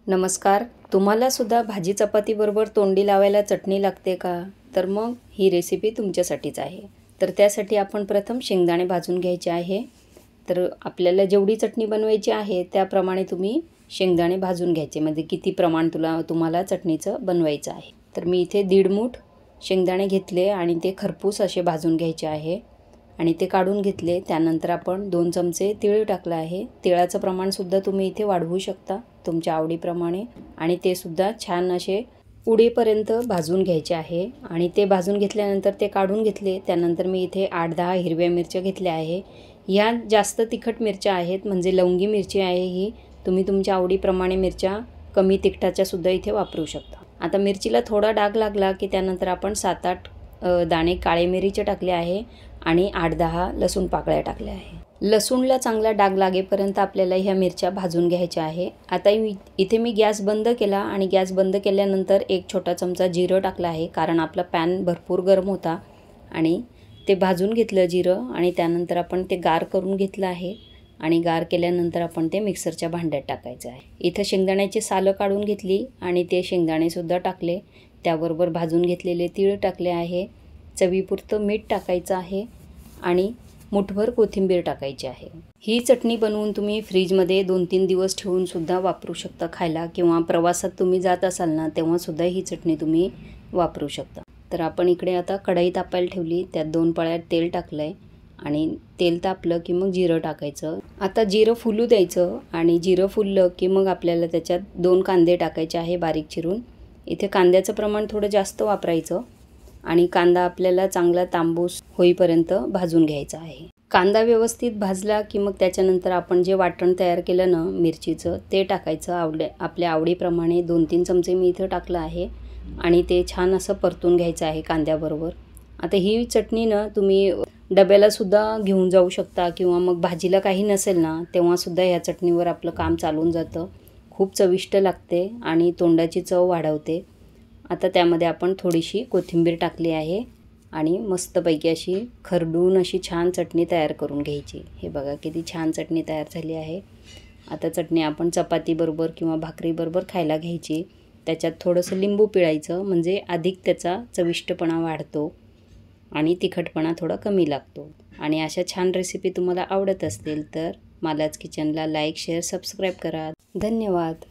नमस्कार. तुम्हाला सुद्धा भाजी चपातीबरोबर तोंडी लावायला चटणी लागते का? तर मग ही रेसिपी तुमच्यासाठीच आहे. तर त्यासाठी आपण प्रथम शेंगदाणे भाजून घ्यायचे आहे. तर आपल्याला जेवढी चटणी बनवायची आहे त्याप्रमाणे तुम्ही शेंगदाणे भाजून घ्यायचे. म्हणजे किती प्रमाण तुम्हाला चटणीचं बनवायचं आहे. तर मी इथे 1.5 मूठ शेंगदाणे घेतले आणि ते खरपूस असे भाजून घ्यायचे आहे आणि ते काढून घेतले. त्यानंतर आपण 2 चमचे तीळ टाकलं आहे. तिळाचं प्रमाणसुद्धा तुम्ही इथे वाढवू शकता तुमच्या आवडीप्रमाणे आणि ते सुद्धा छान असे उडेपर्यंत भाजून घ्यायचे आहे आणि ते भाजून घेतल्यानंतर ते काढून घेतले. त्यानंतर मी इथे 8-10 हिरव्या मिरच्या घेतल्या आहे. ह्या जास्त तिखट मिरच्या आहेत, म्हणजे लवंगी मिरची आहे ही. तुम्ही तुमच्या आवडीप्रमाणे मिरच्या कमी तिखटाच्या सुद्धा इथे वापरू शकता. आता मिरचीला थोडा डाग लागला की त्यानंतर आपण 7-8 दाणे काळे मिरीचे टाकले आहे आणि 8-10 लसूण पाकळ्या टाकल्या आहे. लसूणला चांगला डाग लागेपर्यंत आपल्याला ह्या मिरच्या भाजून घ्यायच्या आहे. आता इथे मी गॅस बंद केला आणि गॅस बंद केल्यानंतर 1 छोटा चमचा जिरं टाकलं आहे, कारण आपला पॅन भरपूर गरम होता आणि ते भाजून घेतलं जिरं आणि त्यानंतर आपण ते गार करून घेतलं आहे आणि गार केल्यानंतर आपण ते मिक्सरच्या भांड्यात टाकायचं आहे. इथं शेंगदाण्याची सालं काढून घेतली आणि ते शेंगदाणेसुद्धा टाकले. त्याबरोबर भाजून घेतलेले तीळ टाकले आहे. चवीपुरतं मीठ टाकायचं आहे आणि मुठभर कोथिंबीर टाकायची आहे. ही चटणी बनवून तुम्ही फ्रीजमध्ये 2-3 दिवस ठेवून सुद्धा वापरू शकता खायला, किंवा प्रवासात तुम्ही जात असाल ना तेव्हासुद्धा ही चटणी तुम्ही वापरू शकता. तर आपण इकडे आता कढई तापायला ठेवली. त्यात 2 पळ्या तेल टाकलं आहे आणि तेल तापलं की मग जिरं टाकायचं. आता जिरं फुलू द्यायचं आणि जिरं फुललं की मग आपल्याला त्याच्यात 2 कांदे टाकायचे आहे बारीक चिरून. इथे कांद्याचं प्रमाण थोडं जास्त वापरायचं आणि कांदा आपल्याला चांगला तांबूस होईपर्यंत भाजून घ्यायचा आहे. कांदा व्यवस्थित भाजला की मग त्याच्यानंतर आपण जे वाटण तयार केलं ना मिरचीचं ते टाकायचं. आपल्या आवडीप्रमाणे 2-3 चमचे मी इथं टाकलं आहे आणि ते छान असं परतून घ्यायचं आहे कांद्याबरोबर. आता ही चटणी ना तुम्ही डब्यालासुद्धा घेऊन जाऊ शकता किंवा मग भाजीला काही नसेल ना तेव्हासुद्धा ह्या चटणीवर आपलं काम चालून जातं. खूप चविष्ट लागते आणि तोंडाची चव वाढवते. आता त्यामध्ये आपण थोडीशी कोथिंबीर टाकली आहे आणि मस्तपैकी अशी खरडून अशी छान चटणी तयार करून घ्यायची. हे बघा किती छान चटणी तयार झाली आहे. आता चटणी आपण चपातीबरोबर किंवा भाकरीबरोबर खायला घ्यायची. त्याच्यात थोडंसं लिंबू पिळायचं, म्हणजे अधिक त्याचा चविष्टपणा वाढतो आणि तिखटपणा थोडा कमी लागतो. आणि अशा छान रेसिपी तुम्हाला आवडत असतील तर मालाच किचनला लाईक, शेअर, सबस्क्राईब करा. धन्यवाद.